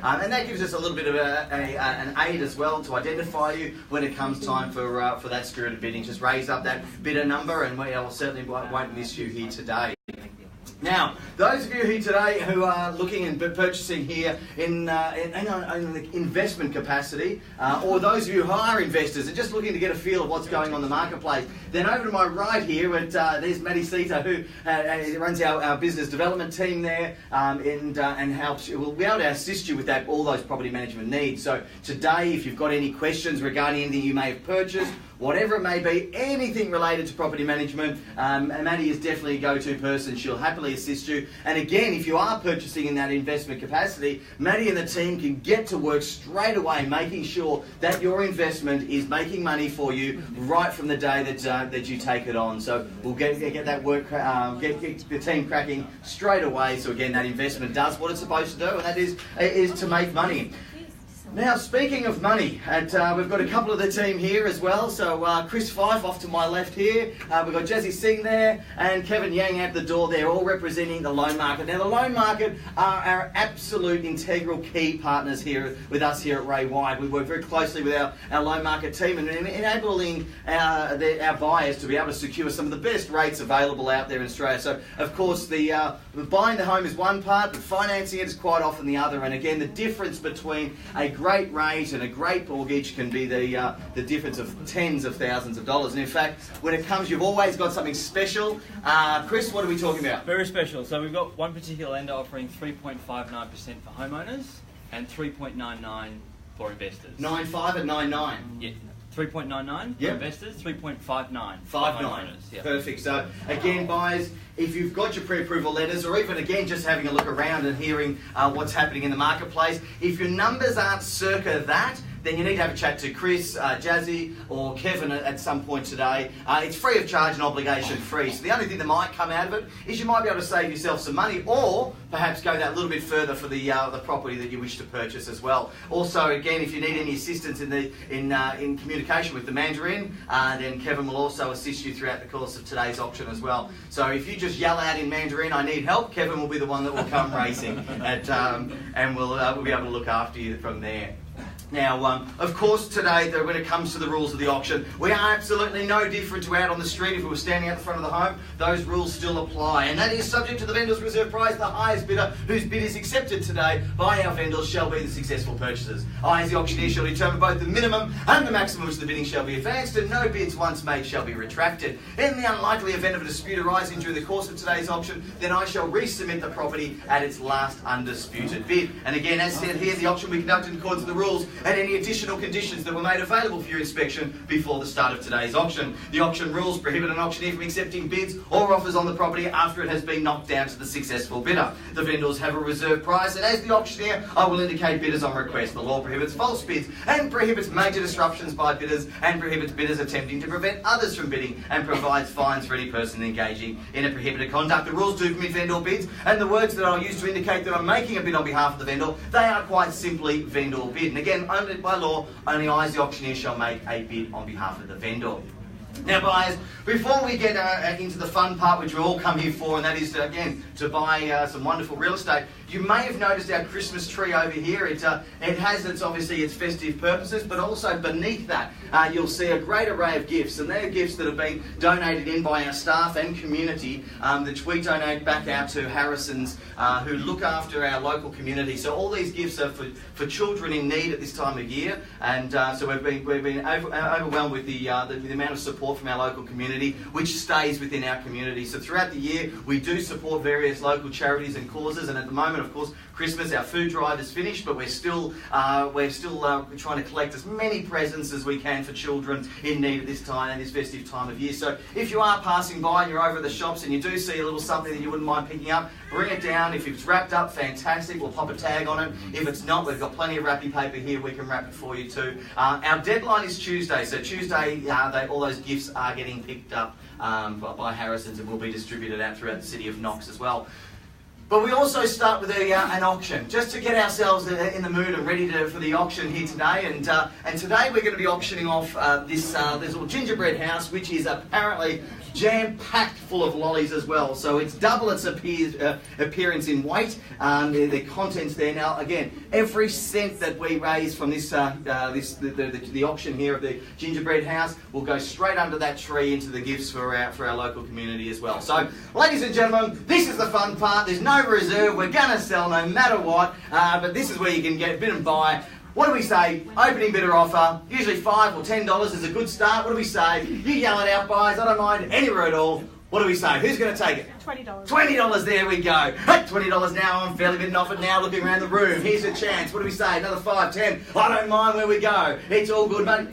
and that gives us a little bit of an aid as well to identify you when it comes time for that spirited bidding. Just raise up that bidder number, and we certainly won't miss you here today. Now, those of you here today who are looking and purchasing here in the investment capacity, or those of you who are investors and just looking to get a feel of what's going on in the marketplace, then over to my right here, there's Maddie Sita, who runs our business development team there, and helps. Will be able to assist you with all those property management needs. So today, if you've got any questions regarding anything you may have purchased, whatever it may be, anything related to property management, Maddie is definitely a go-to person. She'll happily assist you. And again, if you are purchasing in that investment capacity, Maddie and the team can get to work straight away, making sure that your investment is making money for you right from the day that you take it on. So we'll get that work, get the team cracking straight away. So again, that investment does what it's supposed to do, and that is to make money. Now, speaking of money, we've got a couple of the team here as well. So Chris Fife off to my left here. We've got Jazzy Singh there and Kevin Yang at the door there, all representing the loan market. Now, the loan market are our absolute integral key partners here with us here at Ray White. We work very closely with our loan market team and enabling our buyers to be able to secure some of the best rates available out there in Australia. So, of course, the buying the home is one part, but financing it is quite often the other. And again, the difference between a great rate and a great mortgage can be the difference of tens of thousands of dollars. And in fact, when it comes, you've always got something special. Chris, what are we talking about? Very special. So we've got one particular lender offering 3.59% for homeowners and 3.99 for investors. 9.5 and 9.9. Yeah. 3.99 for investors, 3.59 for homeowners. Yep. Perfect. So again, buyers, if you've got your pre-approval letters, or even again just having a look around and hearing what's happening in the marketplace, if your numbers aren't circa that, then you need to have a chat to Chris, Jazzy, or Kevin at some point today. It's free of charge and obligation free. So the only thing that might come out of it is you might be able to save yourself some money, or perhaps go that little bit further for the property that you wish to purchase as well. Also, again, if you need any assistance in communication with the Mandarin, then Kevin will also assist you throughout the course of today's auction as well. So if you just yell out in Mandarin, "I need help," Kevin will be the one that will come racing, and we'll be able to look after you from there. Now, of course, today, when it comes to the rules of the auction, we are absolutely no different to out on the street. If we were standing out the front of the home, those rules still apply. And that is subject to the vendor's reserve price. The highest bidder whose bid is accepted today by our vendors shall be the successful purchasers. I, as the auctioneer, shall determine both the minimum and the maximum which the bidding shall be advanced, and no bids once made shall be retracted. In the unlikely event of a dispute arising during the course of today's auction, then I shall resubmit the property at its last undisputed bid. And again, as said here, the auction will be conducted in accordance with the rules and any additional conditions that were made available for your inspection before the start of today's auction. The auction rules prohibit an auctioneer from accepting bids or offers on the property after it has been knocked down to the successful bidder. The vendors have a reserve price, and as the auctioneer, I will indicate bidders on request. The law prohibits false bids and prohibits major disruptions by bidders, and prohibits bidders attempting to prevent others from bidding, and provides fines for any person engaging in a prohibited conduct. The rules do permit vendor bids, and the words that I'll use to indicate that I'm making a bid on behalf of the vendor, they are quite simply vendor bid. And again, only by law, only I as the auctioneer shall make a bid on behalf of the vendor. Now, buyers, before we get into the fun part, which we all come here for, and that is, again, to buy some wonderful real estate, you may have noticed our Christmas tree over here. It has obviously its festive purposes, but also beneath that, you'll see a great array of gifts, and they're gifts that have been donated in by our staff and community, that we donate back out to Harrison's, who look after our local community. So all these gifts are for children in need at this time of year, and so we've been overwhelmed with the amount of support from our local community, which stays within our community. So throughout the year, we do support various local charities and causes, and at the moment, of course, Christmas, our food drive is finished, but we're still trying to collect as many presents as we can for children in need at this time and this festive time of year. So if you are passing by and you're over at the shops and you do see a little something that you wouldn't mind picking up, bring it down. If it's wrapped up, fantastic. We'll pop a tag on it. If it's not, we've got plenty of wrapping paper here. We can wrap it for you too. Our deadline is Tuesday, so Tuesday all those gifts are getting picked up by Harrison's and will be distributed out throughout the city of Knox as well. But we also start with an auction, just to get ourselves in the mood and ready for the auction here today. And today we're going to be auctioning off this little gingerbread house, which is apparently jam-packed full of lollies as well. So it's double its appearance in weight. The contents there. Now, again, every cent that we raise from this, the auction here of the gingerbread house will go straight under that tree into the gifts for our local community as well. So, ladies and gentlemen, this is the fun part. There's no reserve. We're going to sell no matter what. But this is where you can get bid and buy. What do we say? Opening bidder offer, usually $5 or $10 is a good start. What do we say? You yell it out, guys. I don't mind anywhere at all. What do we say? Who's going to take it? $20. $20, there we go. At $20 now, I'm fairly bidding off it now, looking around the room. Here's a chance. What do we say? Another 5, 10. I don't mind where we go. It's all good, mate.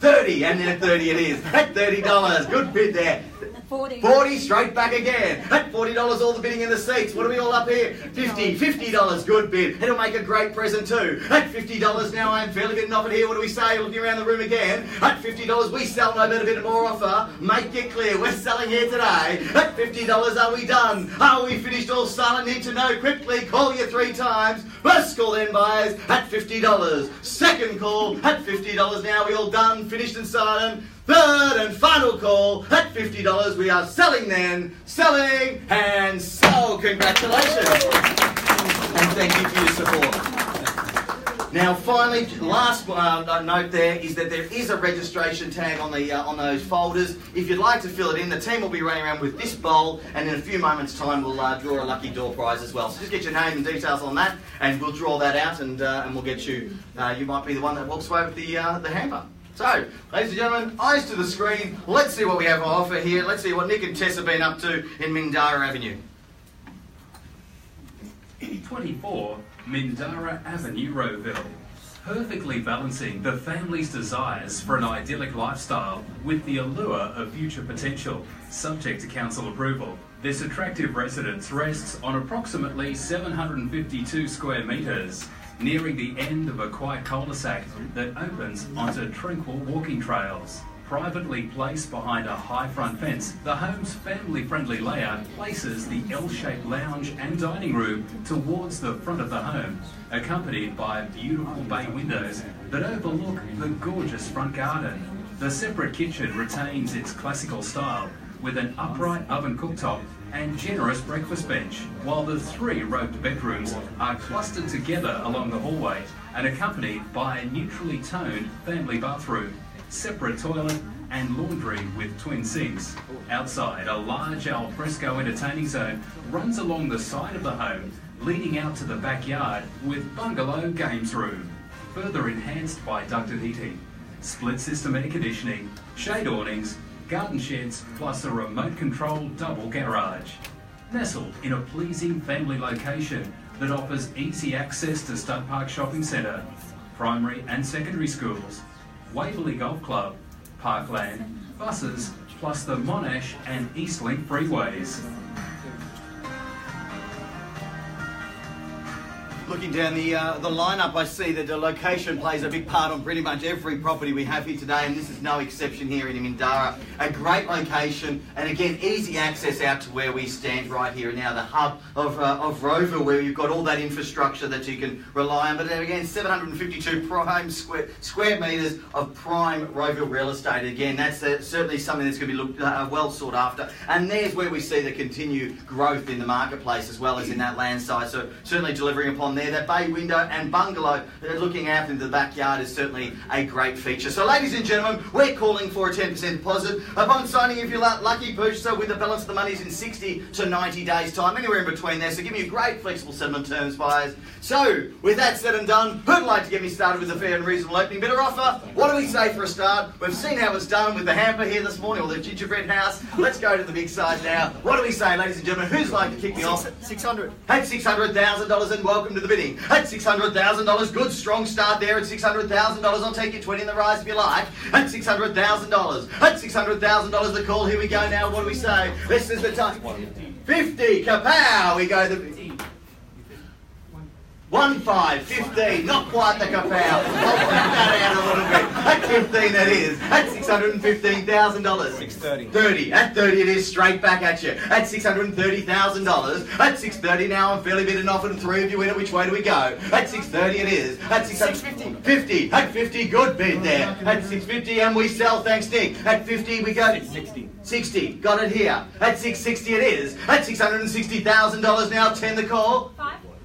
30, and then at 30 it is. At $30, good bid there. 40, straight back again. At $40, all the bidding in the seats. What are we all up here? $50, good bid. It'll make a great present too. At $50 now, I'm fairly bidding off it here. What do we say? Looking around the room again. At $50, we sell no better bid and more offer. Make it clear, we're selling here today. At $50, are we done? Are we finished? All silent, need to know quickly. Call you 3 times. First call then, buyers, at $50. Second call, at $50 now. We all done, finished and silent. Third and final call at $50. We are selling then, selling and sold. Congratulations. And thank you for your support. Now finally, last note there is that there is a registration tag on those folders. If you'd like to fill it in, the team will be running around with this bowl, and in a few moments' time we'll draw a lucky door prize as well. So just get your name and details on that, and we'll draw that out, and we'll get you. You might be the one that walks away with the hamper. So, ladies and gentlemen, eyes to the screen. Let's see what we have to offer here. Let's see what Nick and Tess have been up to in Mindara Avenue. 24 Mindara Avenue, Rowville. Perfectly balancing the family's desires for an idyllic lifestyle with the allure of future potential, subject to council approval. This attractive residence rests on approximately 752 square metres, nearing the end of a quiet cul-de-sac that opens onto tranquil walking trails. Privately placed behind a high front fence, the home's family-friendly layout places the L-shaped lounge and dining room towards the front of the home, accompanied by beautiful bay windows that overlook the gorgeous front garden. The separate kitchen retains its classical style, with an upright oven cooktop and generous breakfast bench, while the 3 robed bedrooms are clustered together along the hallway and accompanied by a neutrally toned family bathroom, separate toilet and laundry with twin sinks. Outside, a large al fresco entertaining zone runs along the side of the home, leading out to the backyard with bungalow games room, further enhanced by ducted heating, split system air conditioning, shade awnings, garden sheds, plus a remote-controlled double garage. Nestled in a pleasing family location that offers easy access to Stud Park Shopping Centre, primary and secondary schools, Waverley Golf Club, Parkland, buses, plus the Monash and Eastlink freeways. Looking down the lineup, I see that the location plays a big part on pretty much every property we have here today, and this is no exception here in Mindara. A great location, and again, easy access out to where we stand right here now, the hub of Rowville, where you've got all that infrastructure that you can rely on. But then again, 752 prime square metres of prime Rowville real estate. Again, that's certainly something that's going to be looked well sought after. And there's where we see the continued growth in the marketplace as well as in that land size. So certainly delivering upon there. That bay window and bungalow looking out into the backyard is certainly a great feature. So ladies and gentlemen, we're calling for a 10% deposit. Upon signing, if you're lucky purchaser, with the balance of the money's in 60 to 90 days time, anywhere in between there. So give me a great flexible settlement terms, buyers. So with that said and done, who'd like to get me started with a fair and reasonable opening bidder offer? What do we say for a start? We've seen how it's done with the hamper here this morning, or the gingerbread house. Let's go to the big side now. What do we say, ladies and gentlemen? Who'd like to kick me off? 600. At $600,000 and welcome to the bidding. At $600,000, good strong start there. At $600,000, I'll take you 20 in the rise if you like. At $600,000. At $600,000, the call. Here we go now. What do we say? This is the time. 50. Kapow. We go the 15, not quite the kapow. I'll back that out a little bit. At 15 that is. At $615,000. 630. 30. At 30 it is, straight back at you. At $630,000. At 630 now I'm fairly bidding off and 3 of you in it. Which way do we go? At 630 it is. At 650. 50. At 50, good bid there. At 650 and we sell, thanks Nick. At 50 we go. 60. 60, got it here. At 660 it is. At $660,000 now, 10 the call.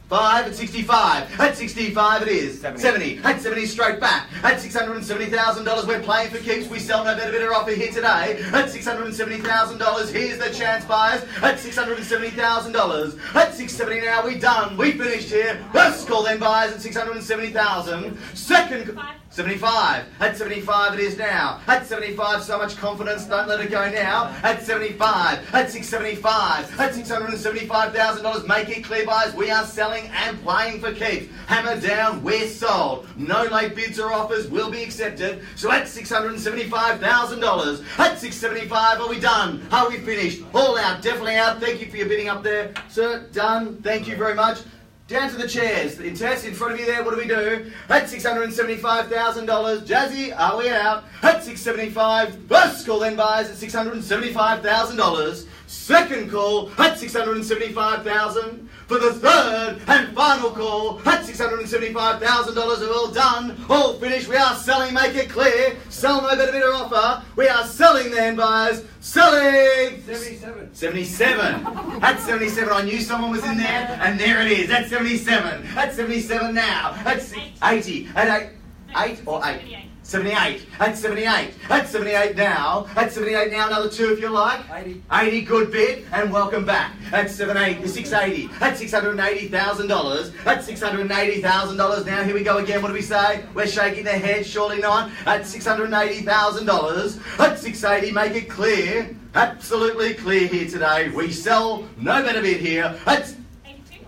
5 at 65. At 65 it is. 70. At 70 straight back. At $670,000 we're playing for keeps. We sell no better offer here today. At $670,000 here's the chance buyers. At $670,000. At 670 now we done. We finished here. First call then buyers at $670,000. Second 75. At 75 it is now. At 75 so much confidence, don't let it go now. At 75. At 675. At $675,000 make it clear buyers. We are selling and playing for keeps. Hammer down, we're sold. No late bids or offers will be accepted. So at $675,000. At 675 are we done? Are we finished? All out, definitely out. Thank you for your bidding up there. Sir, done. Thank you very much. Down to the chairs. The Tess in front of you there, what do we do? At $675,000. Jazzy, are we out? At 675. First call then buyers at $675,000. Second call at $675,000. For the third and final call at $675,000. All done, all finished. We are selling, make it clear. Sell no better bidder offer. We are selling then buyers. Selling 77. 77. At 77, I knew someone was in there, and there it is. At 77. At 77 now. At 80. At 8 or 8. 78. At 78. At 78 now. At 78 now, another 2 if you like. 80. 80, good bid, and welcome back. At 680. At $680,000. At $680,000 now, here we go again. What do we say? We're shaking their heads, surely not. At $680,000. At 680, make it clear. Absolutely clear here today. We sell, no better bid here. At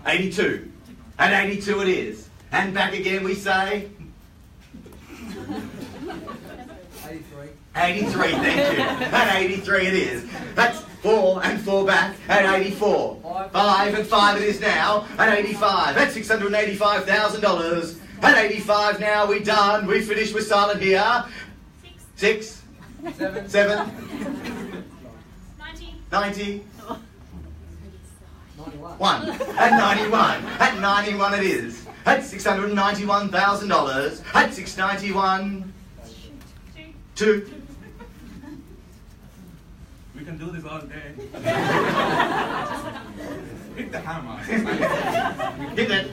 82. At 82 it is. And back again we say 83, thank you. At 83 it is. That's 4 and 4 back. At 84. 5 and 5 it is now. At 85. At $685,000. At 85 now, we done. We finished. We're silent here. 6. 7. 90. 1. At 91. At 91 it is. At $691,000. At 691. 2. We can do this all day. Hit the hammer. Hit that.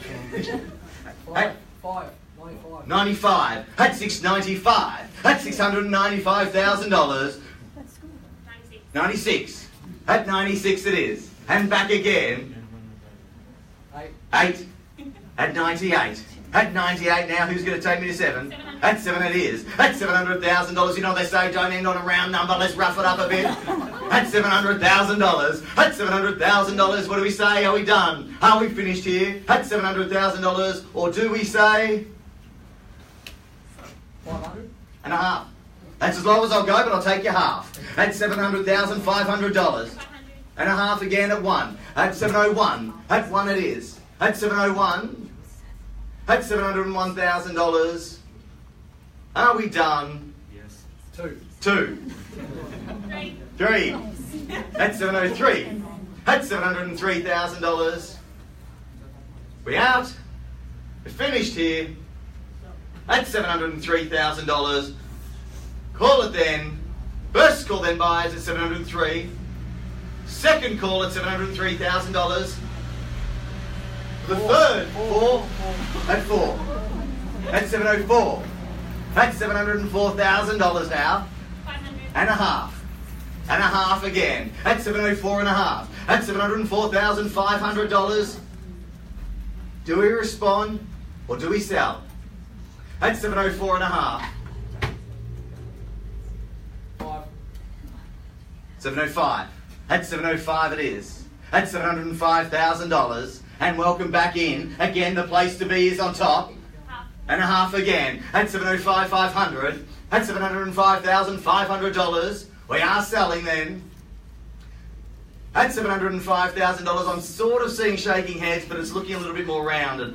95. At 695. At $695,000. 96. At 96 it is. And back again. 8. At 98. At 98 now, who's going to take me to 7? At 7 it is. At $700,000, you know they say don't end on a round number, let's rough it up a bit. At $700,000. At $700,000, what do we say? Are we done? Are we finished here? At $700,000, or do we say 500. and a half? That's as low as I'll go, but I'll take your half. At $700,500. And a half again at 1. At 701. At 1 it is. At 701. At $701,000. Are we done? Yes. 2. 3. At 703. At $703,000. We out. We're finished here. At $703,000. Call it then. First call then buyers at 703. Second call at $703,000. The third, 4 at 4. At 704. At $704,000 now. 500. And a half. And a half again. At 704 and a half. At $704,500. Do we respond or do we sell? At 704 and a half. 705. At 705 it is. At $705,000. And welcome back in. Again, the place to be is on top. And a half again. At $705,500. At $705,500. We are selling then. At $705,000, I'm sort of seeing shaking heads, but it's looking a little bit more rounded.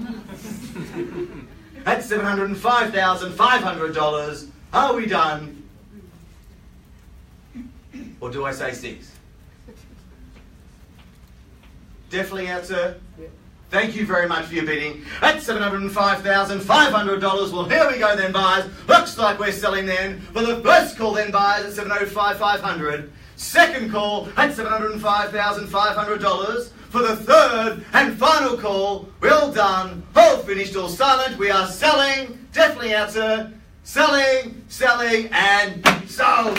$705,500. Are we done? Or do I say 6? Definitely out, sir? Yeah. Thank you very much for your bidding. At $705,500. Well, here we go then, buyers. Looks like we're selling then for the first call then, buyers, at $705,500. Second call at $705,500. For the third and final call, well done, all finished, all silent. We are selling. Definitely out, sir. Selling, and sold.